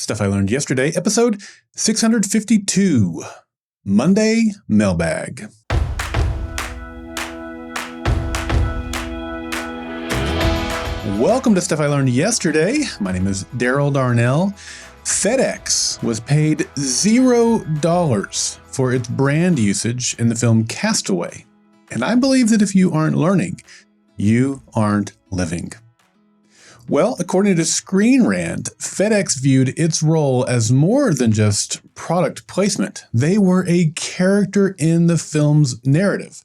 Stuff I Learned Yesterday, episode 652, Monday Mailbag. Welcome to Stuff I Learned Yesterday. My name is Daryl Darnell. FedEx was paid $0 for its brand usage in the film Castaway. And I believe that if you aren't learning, you aren't living. Well, according to Screen Rant, FedEx viewed its role as more than just product placement. They were a character in the film's narrative.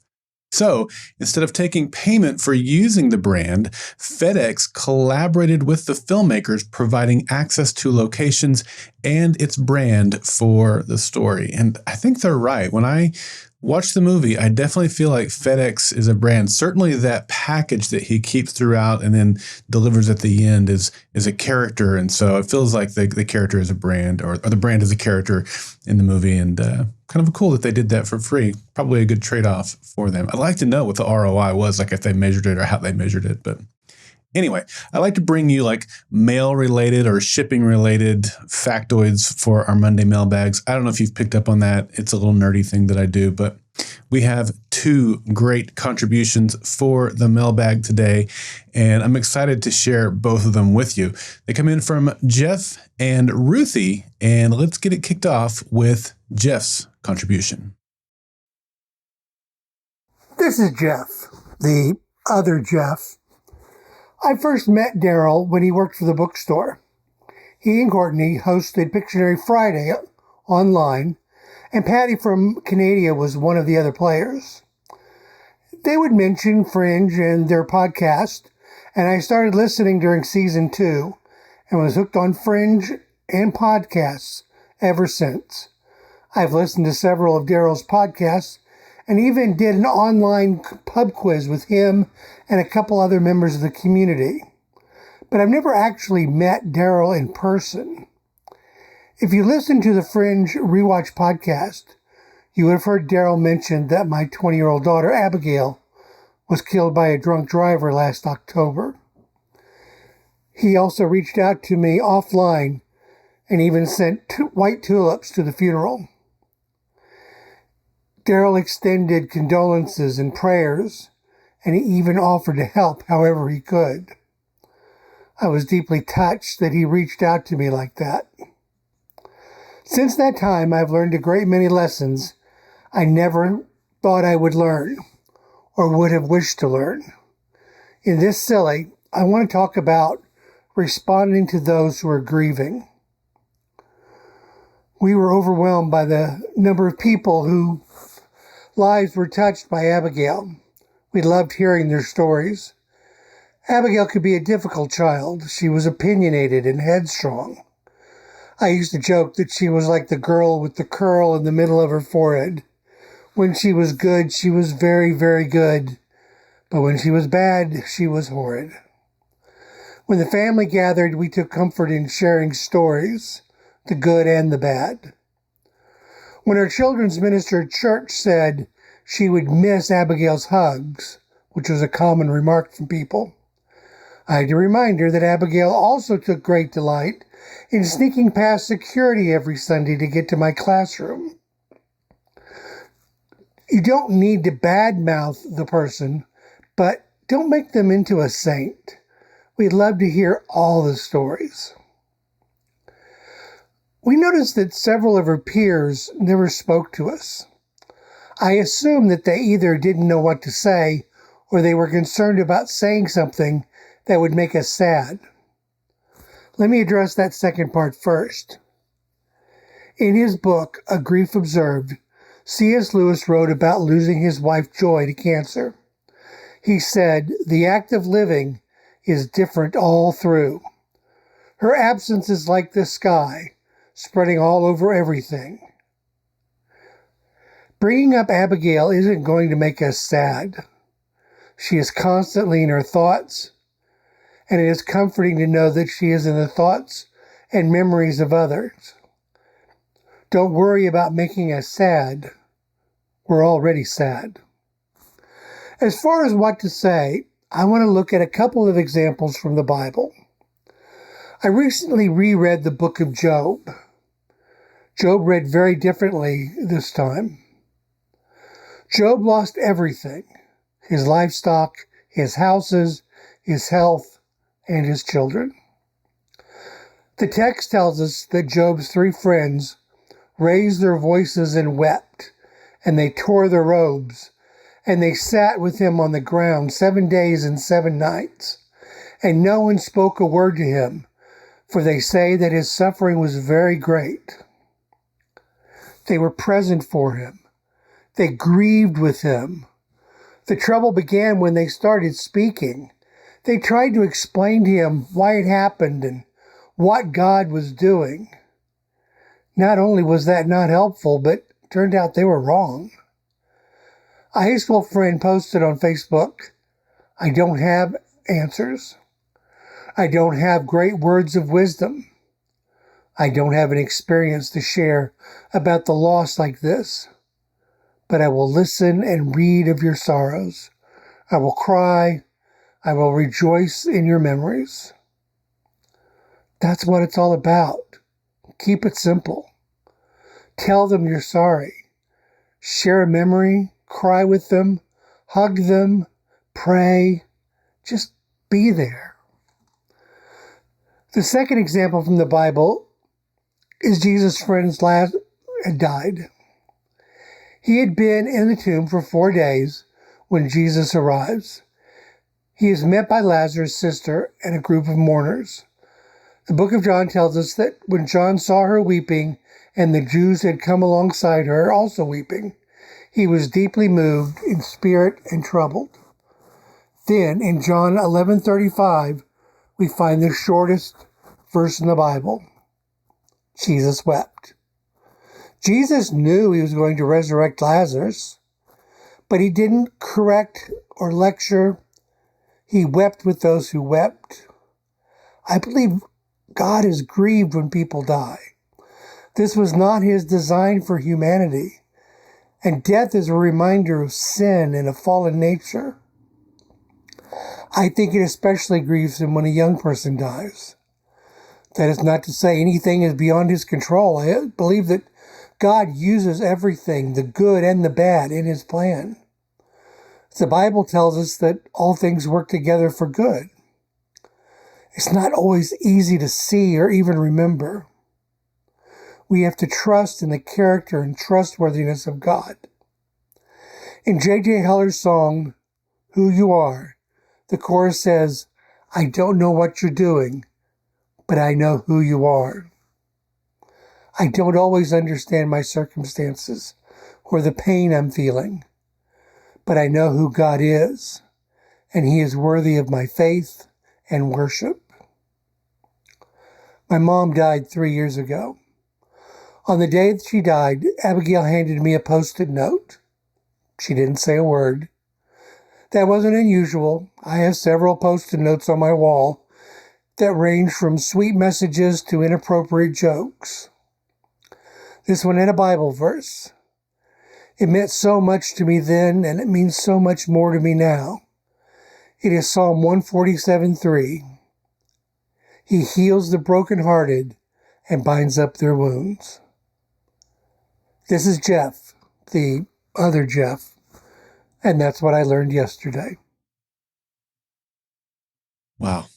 So, instead of taking payment for using the brand, FedEx collaborated with the filmmakers, providing access to locations and its brand for the story. And I think they're right. When I watch the movie, I definitely feel like FedEx is a brand. Certainly that package that he keeps throughout and then delivers at the end is a character. And so it feels like the character is a brand, or the brand is a character in the movie. And kind of cool that they did that for free. Probably a good trade-off for them. I'd like to know what the ROI was, like if they measured it or how they measured it. But anyway, I like to bring you like mail-related or shipping-related factoids for our Monday mailbags. I don't know if you've picked up on that. It's a little nerdy thing that I do, but we have two great contributions for the mailbag today, and I'm excited to share both of them with you. They come in from Jeff and Ruthie, and let's get it kicked off with Jeff's contribution. This is Jeff, the other Jeff. I first met Daryl when he worked for the bookstore. He and Courtney hosted Pictionary Friday online, and Patty from Canada was one of the other players. They would mention Fringe and their podcast, and I started listening during season 2 and was hooked on Fringe and podcasts ever since. I've listened to several of Daryl's podcasts and even did an online pub quiz with him and a couple other members of the community. But I've never actually met Daryl in person. If you listen to the Fringe Rewatch podcast, you would have heard Daryl mention that my 20-year-old daughter, Abigail, was killed by a drunk driver last October. He also reached out to me offline and even sent white tulips to the funeral. Daryl extended condolences and prayers, and he even offered to help however he could. I was deeply touched that he reached out to me like that. Since that time, I've learned a great many lessons I never thought I would learn or would have wished to learn. In this SILY, I want to talk about responding to those who are grieving. We were overwhelmed by the number of people whose lives were touched by Abigail. We loved hearing their stories. Abigail could be a difficult child. She was opinionated and headstrong. I used to joke that she was like the girl with the curl in the middle of her forehead. When she was good, she was very, very good. But when she was bad, she was horrid. When the family gathered, we took comfort in sharing stories, the good and the bad. When our children's minister at church said she would miss Abigail's hugs, which was a common remark from people, I had to remind her that Abigail also took great delight in sneaking past security every Sunday to get to my classroom. You don't need to badmouth the person, but don't make them into a saint. We'd love to hear all the stories. We noticed that several of her peers never spoke to us. I assumed that they either didn't know what to say or they were concerned about saying something that would make us sad. Let me address that second part first. In his book, A Grief Observed, C.S. Lewis wrote about losing his wife Joy to cancer. He said, "The act of living is different all through. Her absence is like the sky, spreading all over everything." Bringing up Abigail isn't going to make us sad. She is constantly in our thoughts, and it is comforting to know that she is in the thoughts and memories of others. Don't worry about making us sad. We're already sad. As far as what to say, I want to look at a couple of examples from the Bible. I recently reread the book of Job. Job read very differently this time. Job lost everything: his livestock, his houses, his health, and his children. The text tells us that Job's 3 friends raised their voices and wept, and they tore their robes, and they sat with him on the ground 7 days and 7 nights, and no one spoke a word to him, for they say that his suffering was very great. They were present for him. They grieved with him. The trouble began when they started speaking. They tried to explain to him why it happened and what God was doing. Not only was that not helpful, but it turned out they were wrong. A high school friend posted on Facebook, "I don't have answers. I don't have great words of wisdom. I don't have an experience to share about the loss like this. But I will listen and read of your sorrows. I will cry. I will rejoice in your memories." That's what it's all about. Keep it simple. Tell them you're sorry. Share a memory. Cry with them. Hug them. Pray. Just be there. The second example from the Bible is Jesus' friend's Lazarus had died. He had been in the tomb for 4 days when Jesus arrives. He is met by Lazarus' sister and a group of mourners. The book of John tells us that when John saw her weeping and the Jews had come alongside her also weeping, he was deeply moved in spirit and troubled. Then in John 11:35, we find the shortest verse in the Bible. Jesus wept. Jesus knew he was going to resurrect Lazarus, but he didn't correct or lecture. He wept with those who wept. I believe God is grieved when people die. This was not his design for humanity, and death is a reminder of sin and a fallen nature. I think it especially grieves him when a young person dies. That is not to say anything is beyond his control. I believe that God uses everything, the good and the bad, in his plan. The Bible tells us that all things work together for good. It's not always easy to see or even remember. We have to trust in the character and trustworthiness of God. In J.J. Heller's song, "Who You Are," the chorus says, "I don't know what you're doing, but I know who you are." I don't always understand my circumstances or the pain I'm feeling, but I know who God is, and he is worthy of my faith and worship. My mom died 3 years ago. On the day that she died, Abigail handed me a Post-it note. She didn't say a word. That wasn't unusual. I have several Post-it notes on my wall that range from sweet messages to inappropriate jokes. This one had a Bible verse. It meant so much to me then, and it means so much more to me now. It is Psalm 147:3. He heals the brokenhearted and binds up their wounds. This is Jeff, the other Jeff, and that's what I learned yesterday. Wow.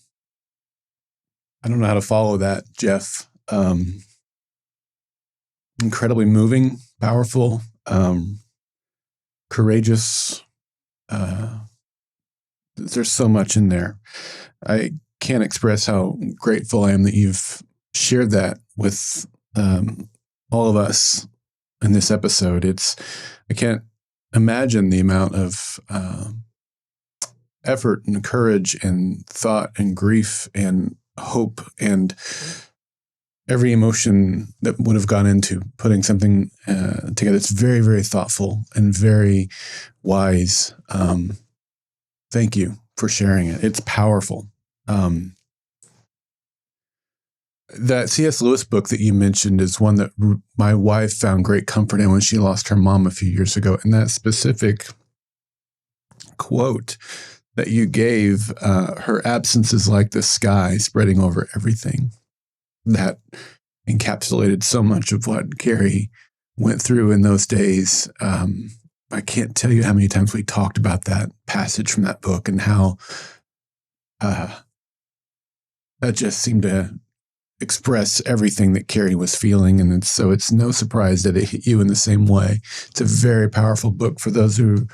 I don't know how to follow that, Jeff. Incredibly moving, powerful, courageous. There's so much in there. I can't express how grateful I am that you've shared that with all of us in this episode. I can't imagine the amount of effort and courage and thought and grief and hope and every emotion that would have gone into putting something together. It's very, very thoughtful and very wise. Thank you for sharing it. It's powerful. That C.S. Lewis book that you mentioned is one that my wife found great comfort in when she lost her mom a few years ago. And that specific quote that you gave, her absence is like the sky spreading over everything. That encapsulated so much of what Carrie went through in those days. I can't tell you how many times we talked about that passage from that book and how that just seemed to express everything that Carrie was feeling. And so it's no surprise that it hit you in the same way. It's a very powerful book for those who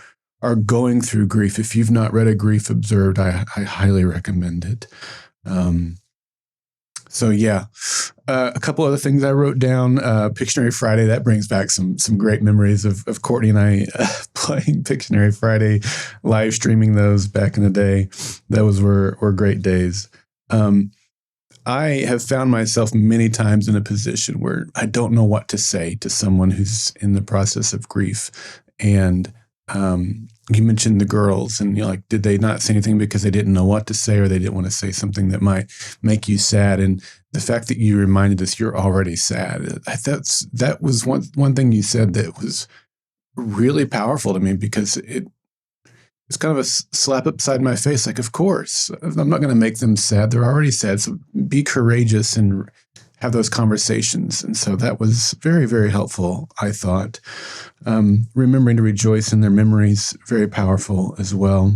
are going through grief. If you've not read A Grief Observed, I highly recommend it. So yeah, a couple other things I wrote down. Pictionary Friday, that brings back some great memories of Courtney and I playing Pictionary Friday, live streaming those back in the day. Those were great days. I have found myself many times in a position where I don't know what to say to someone who's in the process of grief. And you mentioned the girls, and you're like, did they not say anything because they didn't know what to say, or they didn't want to say something that might make you sad? And the fact that you reminded us you're already sad, that was one thing you said that was really powerful to me, because it's kind of a slap upside my face. Like, of course, I'm not going to make them sad. They're already sad. So be courageous and have those conversations. And so that was very, very helpful, I thought. Remembering to rejoice in their memories, very powerful as well.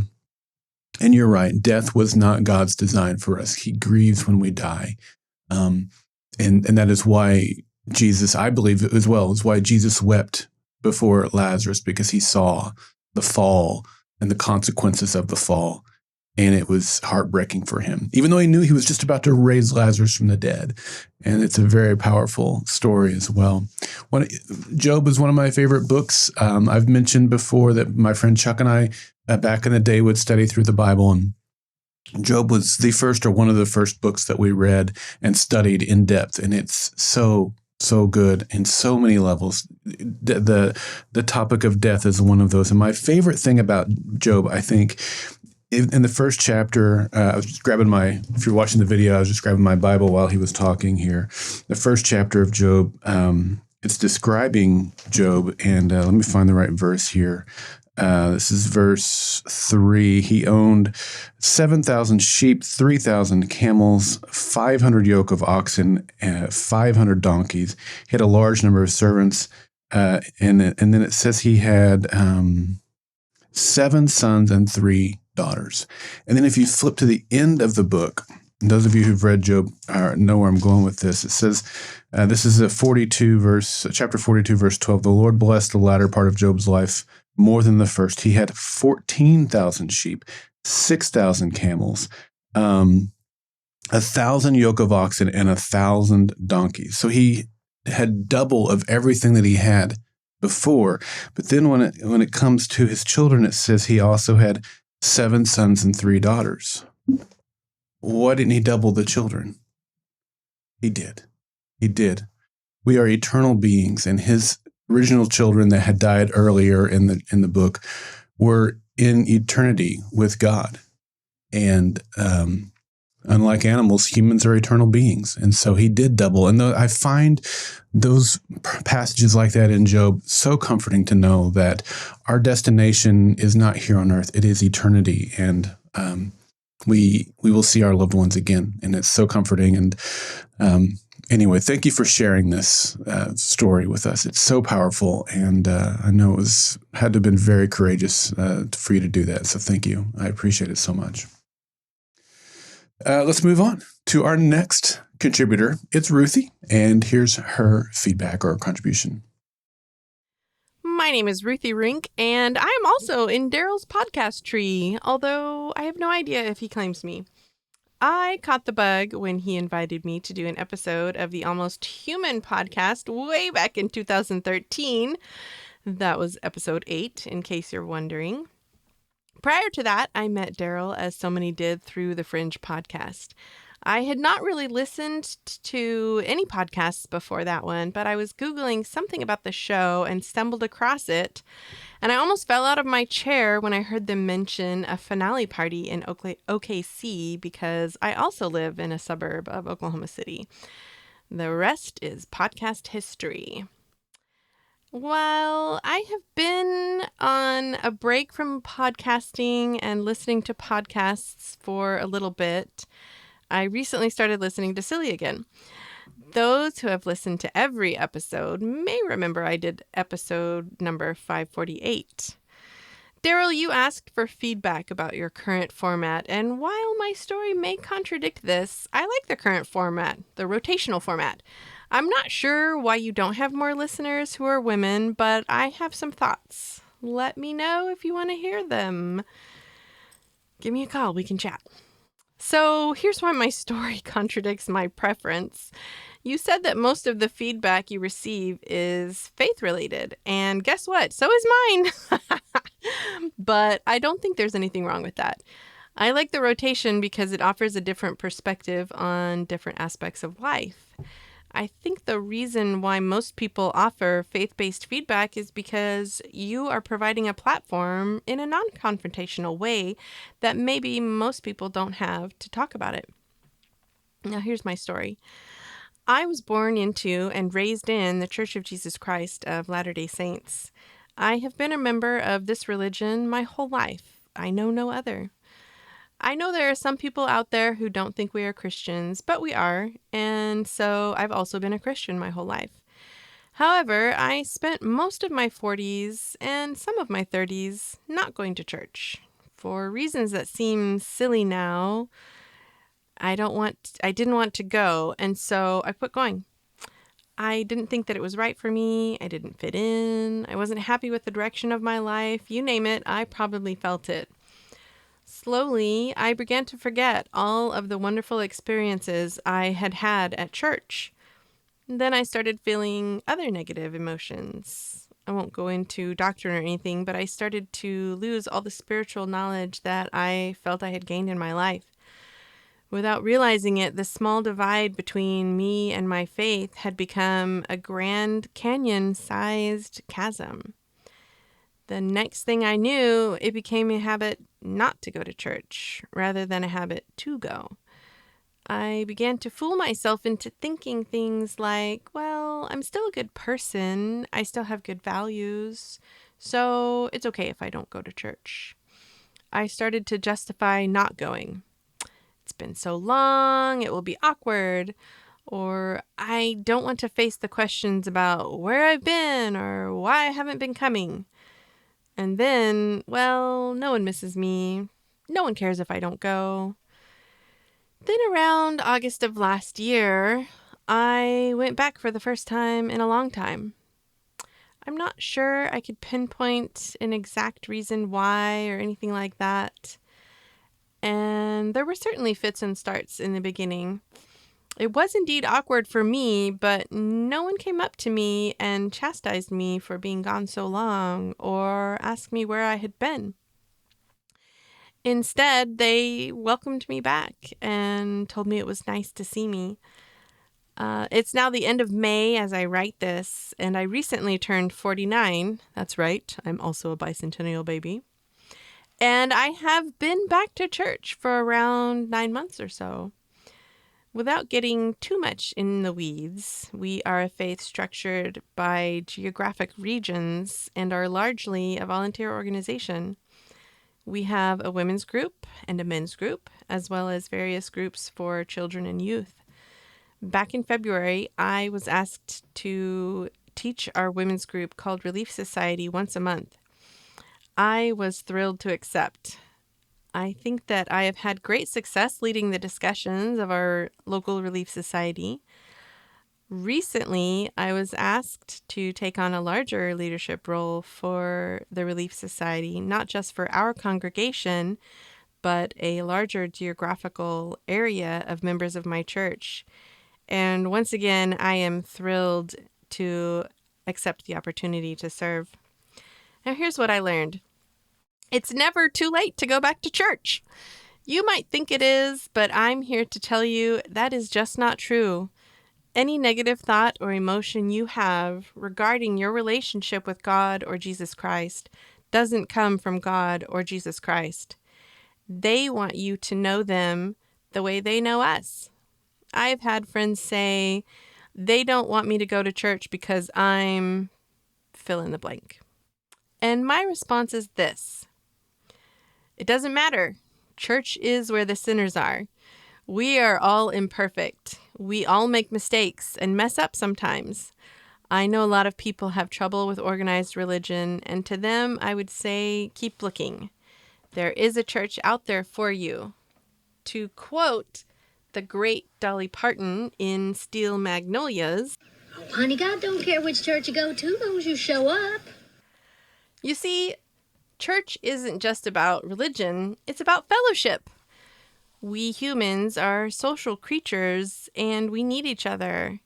And you're right. Death was not God's design for us. He grieves when we die. And that is why Jesus, I believe as well, is why Jesus wept before Lazarus, because he saw the fall and the consequences of the fall. And it was heartbreaking for him, even though he knew he was just about to raise Lazarus from the dead. And it's a very powerful story as well. Job is one of my favorite books. I've mentioned before that my friend Chuck and I, back in the day, would study through the Bible. And Job was the first, or one of the first books that we read and studied in depth. And it's so good in so many levels. The topic of death is one of those. And my favorite thing about Job, I think, in the first chapter, I was just grabbing if you're watching the video, I was just grabbing my Bible while he was talking here. The first chapter of Job, it's describing Job, and let me find the right verse here. This is verse 3. He owned 7,000 sheep, 3,000 camels, 500 yoke of oxen, 500 donkeys. He had a large number of servants, and then it says he had 7 sons and 3 daughters. And then if you flip to the end of the book, and those of you who've read Job know where I'm going with this. It says, this is chapter 42, verse 12. The Lord blessed the latter part of Job's life more than the first. He had 14,000 sheep, 6,000 camels, 1,000 yoke of oxen, and 1,000 donkeys. So he had double of everything that he had before. But then when it comes to his children, it says he also had 7 sons and 3 daughters. Why didn't he double the children? He did. We are eternal beings, and his original children that had died earlier in the book were in eternity with God. And unlike animals, humans are eternal beings. And so he did double. And I find those passages like that in Job so comforting to know that our destination is not here on earth. It is eternity. And we will see our loved ones again. And it's so comforting. And anyway, thank you for sharing this story with us. It's so powerful. And I know had to have been very courageous for you to do that. So thank you. I appreciate it so much. Let's move on to our next contributor. It's Ruthie, and here's her feedback or contribution. My name is Ruthie Rink, and I'm also in Daryl's podcast tree, although I have no idea if he claims me. I caught the bug when he invited me to do an episode of the Almost Human podcast way back in 2013. That was episode 8, in case you're wondering. Prior to that, I met Daryl, as so many did, through the Fringe podcast. I had not really listened to any podcasts before that one, but I was Googling something about the show and stumbled across it. And I almost fell out of my chair when I heard them mention a finale party in OKC, because I also live in a suburb of Oklahoma City. The rest is podcast history. While I have been on a break from podcasting and listening to podcasts for a little bit, I recently started listening to SILY again. Those who have listened to every episode may remember I did episode number 548. Daryl, you asked for feedback about your current format, and while my story may contradict this, I like the current format, the rotational format. I'm not sure why you don't have more listeners who are women, but I have some thoughts. Let me know if you want to hear them. Give me a call, we can chat. So here's why my story contradicts my preference. You said that most of the feedback you receive is faith-related, and guess what? So is mine. But I don't think there's anything wrong with that. I like the rotation because it offers a different perspective on different aspects of life. I think the reason why most people offer faith-based feedback is because you are providing a platform in a non-confrontational way that maybe most people don't have to talk about it. Now, here's my story. I was born into and raised in the Church of Jesus Christ of Latter-day Saints. I have been a member of this religion my whole life. I know no other. I know there are some people out there who don't think we are Christians, but we are, and so I've also been a Christian my whole life. However, I spent most of my 40s and some of my 30s not going to church. For reasons that seem silly now, I didn't want to go, and so I quit going. I didn't think that it was right for me. I didn't fit in. I wasn't happy with the direction of my life. You name it, I probably felt it. Slowly, I began to forget all of the wonderful experiences I had had at church. Then I started feeling other negative emotions. I won't go into doctrine or anything, but I started to lose all the spiritual knowledge that I felt I had gained in my life. Without realizing it, the small divide between me and my faith had become a Grand Canyon-sized chasm. The next thing I knew, it became a habit not to go to church rather than a habit to go. I began to fool myself into thinking things like, well, I'm still a good person. I still have good values. So it's okay if I don't go to church. I started to justify not going. It's been so long, it will be awkward. Or I don't want to face the questions about where I've been or why I haven't been coming. And then, well, no one misses me. No one cares if I don't go. Then around August of last year, I went back for the first time in a long time. I'm not sure I could pinpoint an exact reason why or anything like that. And there were certainly fits and starts in the beginning. It was indeed awkward for me, but no one came up to me and chastised me for being gone so long or asked me where I had been. Instead, they welcomed me back and told me it was nice to see me. It's now the end of May as I write this, and I recently turned 49. That's right, I'm also a bicentennial baby. And I have been back to church for around 9 months or so. Without getting too much in the weeds, we are a faith structured by geographic regions and are largely a volunteer organization. We have a women's group and a men's group, as well as various groups for children and youth. Back in February, I was asked to teach our women's group called Relief Society once a month. I was thrilled to accept. I think that I have had great success leading the discussions of our local Relief Society. Recently, I was asked to take on a larger leadership role for the Relief Society, not just for our congregation, but a larger geographical area of members of my church. And once again, I am thrilled to accept the opportunity to serve. Now, here's what I learned. It's never too late to go back to church. You might think it is, but I'm here to tell you that is just not true. Any negative thought or emotion you have regarding your relationship with God or Jesus Christ doesn't come from God or Jesus Christ. They want you to know them the way they know us. I've had friends say they don't want me to go to church because I'm fill in the blank. And my response is this: it doesn't matter. Church is where the sinners are. We are all imperfect. We all make mistakes and mess up sometimes. I know a lot of people have trouble with organized religion, and to them, I would say, keep looking. There is a church out there for you. To quote the great Dolly Parton in Steel Magnolias, "Oh, honey, God don't care which church you go to, as long as you show up." You see, church isn't just about religion, it's about fellowship. We humans are social creatures, and we need each other.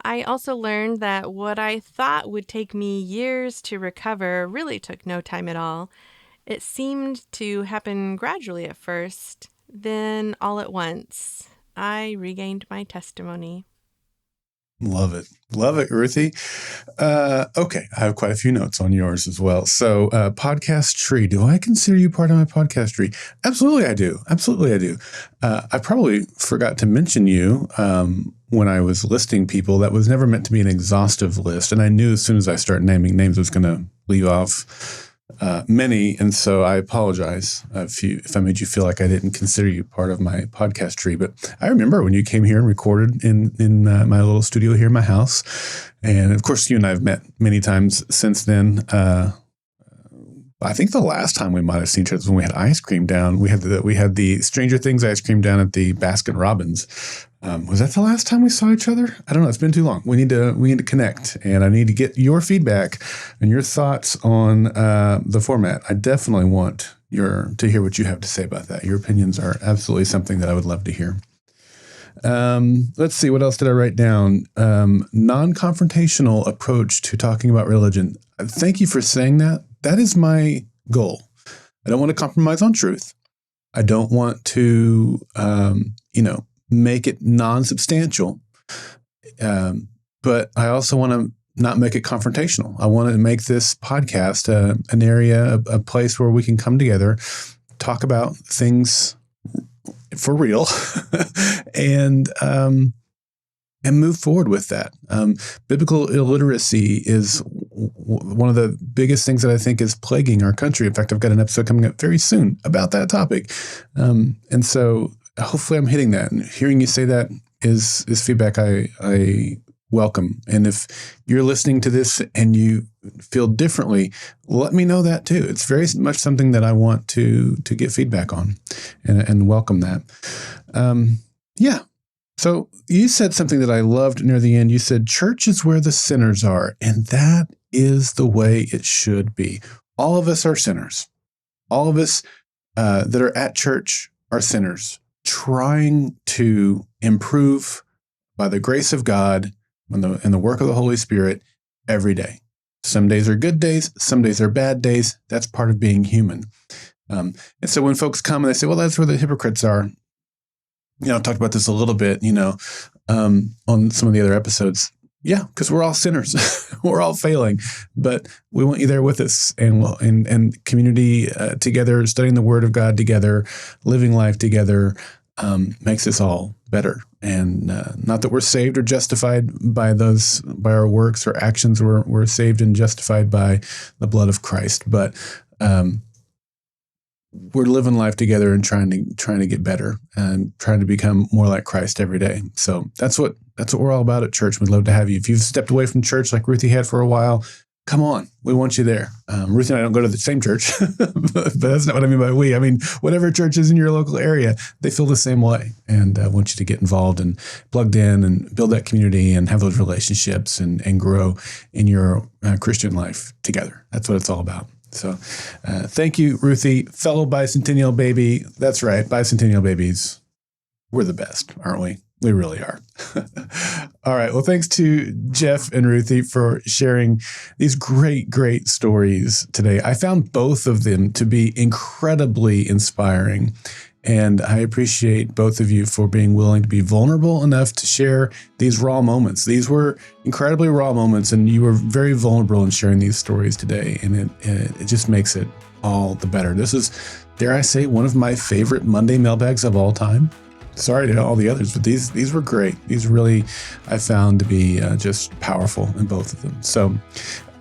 I also learned that what I thought would take me years to recover really took no time at all. It seemed to happen gradually at first, then all at once, I regained my testimony. Love it. Love it, Ruthie. Okay, I have quite a few notes on yours as well. So, podcast tree. Do I consider you part of my podcast tree? Absolutely, I do. Absolutely, I do. I probably forgot to mention you when I was listing people. That was never meant to be an exhaustive list. And I knew as soon as I start naming names, I was going to leave off many. And so I apologize if I made you feel like I didn't consider you part of my podcast tree. But I remember when you came here and recorded in my little studio here in my house. And of course, you and I have met many times since then. I think the last time we might have seen each other was when we had ice cream down. We had the Stranger Things ice cream down at the Baskin Robbins. Was that the last time we saw each other? I don't know. It's been too long. We need to connect, and I need to get your feedback and your thoughts on the format. I definitely want to hear what you have to say about that. Your opinions are absolutely something that I would love to hear. Let's see. What else did I write down? Non-confrontational approach to talking about religion. Thank you for saying that. That is my goal. I don't want to compromise on truth. I don't want to, make it non-substantial. But I also want to not make it confrontational. I want to make this podcast an area, a place where we can come together, talk about things for real, and move forward with that. Biblical illiteracy is one of the biggest things that I think is plaguing our country. In fact, I've got an episode coming up very soon about that topic. And so hopefully I'm hitting that. And hearing you say that is feedback I welcome. And if you're listening to this and you feel differently, let me know that too. It's very much something that I want to get feedback on and welcome that. Yeah. So you said something that I loved near the end. You said, church is where the sinners are. And that is the way it should be. All of us are sinners. All of us that are at church are sinners, trying to improve by the grace of God and the work of the Holy Spirit every day. Some days are good days. Some days are bad days. That's part of being human. And so when folks come and they say, well, that's where the hypocrites are. I talked about this a little bit, on some of the other episodes. Yeah, because we're all sinners. We're all failing. But we want you there with us and community together, studying the Word of God together, living life together makes us all better. And not that we're saved or justified by our works or actions. We're saved and justified by the blood of Christ. But we're living life together and trying to get better and trying to become more like Christ every day. So that's what we're all about at church. We'd love to have you. If you've stepped away from church like Ruthie had for a while, come on. We want you there. Ruthie and I don't go to the same church, but that's not what I mean by we. I mean, whatever church is in your local area, they feel the same way. And I want you to get involved and plugged in and build that community and have those relationships and grow in your Christian life together. That's what it's all about. So thank you, Ruthie, fellow bicentennial baby. That's right. Bicentennial babies. We're the best, aren't we? We really are. All right. Well, thanks to Jeff and Ruthie for sharing these great, great stories today. I found both of them to be incredibly inspiring. And I appreciate both of you for being willing to be vulnerable enough to share these raw moments. These were incredibly raw moments, and you were very vulnerable in sharing these stories today. And it just makes it all the better. This is, dare I say, one of my favorite Monday mailbags of all time. Sorry to all the others, but these were great. These really I found to be just powerful in both of them. So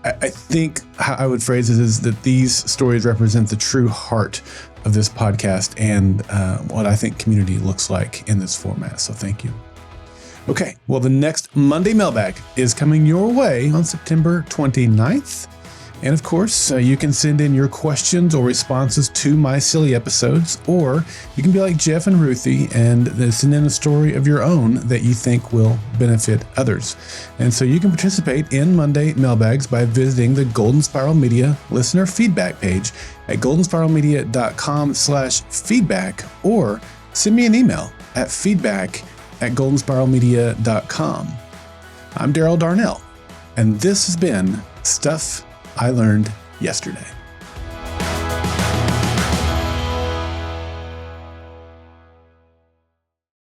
I think how I would phrase it is that these stories represent the true heart of this podcast and what I think community looks like in this format. So thank you. Okay, well, the next Monday Mailbag is coming your way on September 29th. And of course, you can send in your questions or responses to my SILY episodes, or you can be like Jeff and Ruthie and send in a story of your own that you think will benefit others. And so you can participate in Monday Mailbags by visiting the Golden Spiral Media listener feedback page at goldenspiralmedia.com/feedback, or send me an email at feedback@goldenspiralmedia.com. I'm Daryl Darnell, and this has been Stuff I Learned Yesterday.